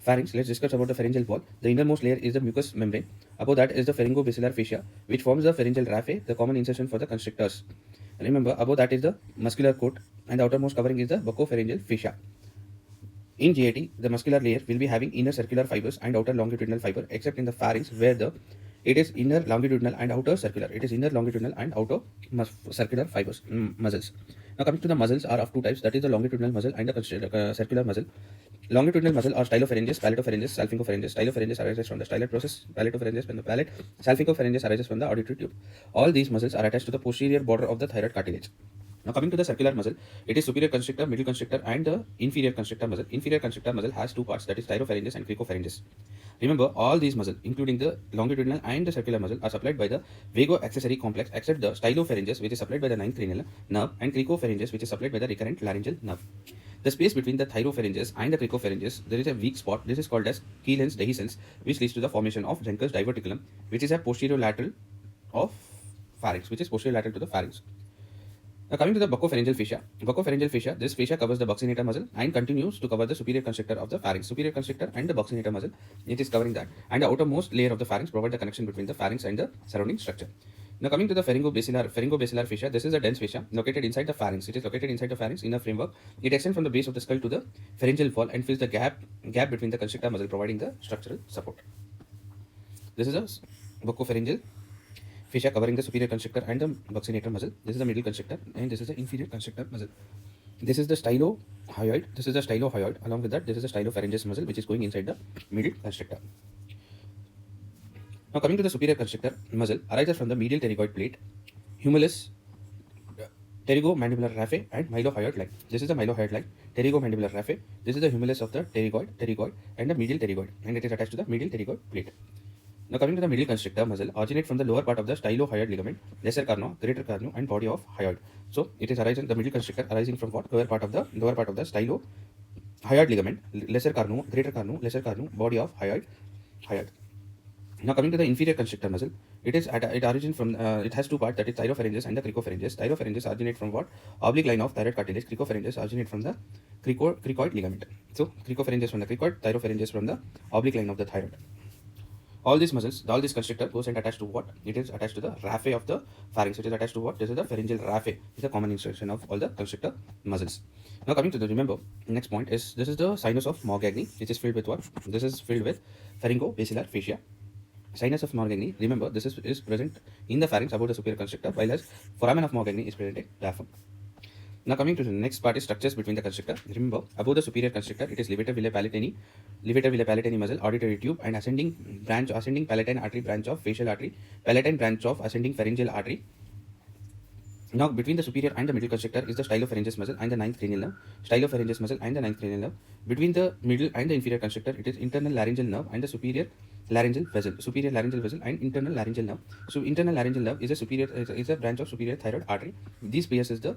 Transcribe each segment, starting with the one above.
Pharynx. Let's discuss about the pharyngeal wall. The innermost layer is the mucous membrane. Above that is the pharyngobasilar fascia, which forms the pharyngeal raphe, the common insertion for the constrictors. Remember, above that is the muscular coat, and the outermost covering is the buccopharyngeal fascia. In GAT, the muscular layer will be having inner circular fibers and outer longitudinal fiber, except in the pharynx, where it is inner longitudinal and outer circular. It is inner longitudinal and outer circular fibers, muscles. Now coming to the muscles are of two types, that is the longitudinal muscle and the circular muscle. Longitudinal muscle are stylopharyngeus, palatopharyngeus, salpingopharyngeus. Stylopharyngeus arises from the styloid process, palatopharyngeus from the palate, salpingopharyngeus arises from the auditory tube. All these muscles are attached to the posterior border of the thyroid cartilage. Now coming to the circular muscle, it is superior constrictor, middle constrictor, and the inferior constrictor muscle. Inferior constrictor muscle has two parts, that is thyropharyngeus and cricopharyngeus. Remember, all these muscles, including the longitudinal and the circular muscle, are supplied by the vagoaccessory complex, except the stylopharyngeus, which is supplied by the ninth cranial nerve, and cricopharyngeus, which is supplied by the recurrent laryngeal nerve. The space between the thyropharyngeus and the cricopharyngeus, there is a weak spot. This is called as Kielen's dehiscence, which leads to the formation of Jenker's diverticulum, which is a posterior lateral of pharynx, which is posterior lateral to the pharynx. Now coming to the buccopharyngeal fascia. Buccopharyngeal fascia, this fascia covers the buccinator muscle and continues to cover the superior constrictor of the pharynx. Superior constrictor and the buccinator muscle, it is covering that. And the outermost layer of the pharynx provide the connection between the pharynx and the surrounding structure. Now coming to the pharyngobasilar fascia, this is a dense fascia located inside the pharynx. It is located inside the pharynx inner framework. It extends from the base of the skull to the pharyngeal wall and fills the gap between the constrictor muscle, providing the structural support. This is a buccopharyngeal fascia covering the superior constrictor and the buccinator muscle. This is the middle constrictor and this is the inferior constrictor muscle. This is the stylohyoid. This is the stylohyoid. Along with that, this is the stylopharyngeus muscle, which is going inside the middle constrictor. Now coming to the superior constrictor muscle, arises from the medial pterygoid plate, humerus, pterygomandibular raphe, and mylohyoid line. This is the mylohyoid line, pterygomandibular raphe. This is the humerus of the pterygoid, and the medial pterygoid, and it is attached to the medial pterygoid plate. Now coming to the middle constrictor muscle, originate from the lower part of the stylohyoid ligament, lesser carno, greater carno, and body of hyoid. So it is arising, the middle constrictor arising from what? Lower part of the stylohyoid ligament, lesser carno, greater carno, lesser carno, body of hyoid. Now coming to the inferior constrictor muscle, it originates from it has two parts, that is thyropharyngeus and the cricopharyngeus. Thyropharyngeus originate from what? Oblique line of thyroid cartilage. Cricopharyngeus originate from the cricoid ligament. So cricopharyngeus from the cricoid, thyropharyngeus from the oblique line of the thyroid. All these muscles, all this constrictor goes and attached to what? It is attached to the raphe of the pharynx. It is attached to what? This is the pharyngeal raphe. It's the common insertion of all the constrictor muscles. Now coming to the, remember, next point is, this is the sinus of Morgagni, which is filled with what? This is filled with pharyngobasilar fascia. Sinus of Morgagni, remember, this is present in the pharynx above the superior constrictor, while as foramen of Morgagni is present in diaphragm. Now coming to the next part is structures between the constrictor. Remember, above the superior constrictor, it is levator villi palatini muscle, auditory tube, and ascending palatine artery branch of facial artery, palatine branch of ascending pharyngeal artery. Now between the superior and the middle constrictor is the stylopharyngeus muscle and the ninth cranial nerve. Stylopharyngeus muscle and the ninth cranial nerve. Between the middle and the inferior constrictor, it is internal laryngeal nerve and the superior laryngeal vessel. Superior laryngeal vessel and internal laryngeal nerve. So internal laryngeal nerve is a branch of superior thyroid artery. This pierces the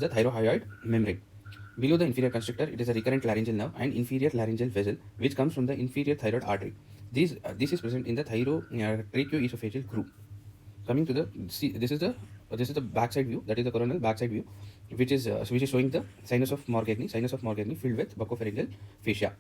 thyroid membrane. Below the inferior constrictor, it is a recurrent laryngeal nerve and inferior laryngeal vessel, which comes from the inferior thyroid artery. This is present in the tracheoesophageal groove. Coming to the this is the backside view, that is the coronal backside view, which is showing the sinus of Morgagni filled with buccopharyngeal fascia.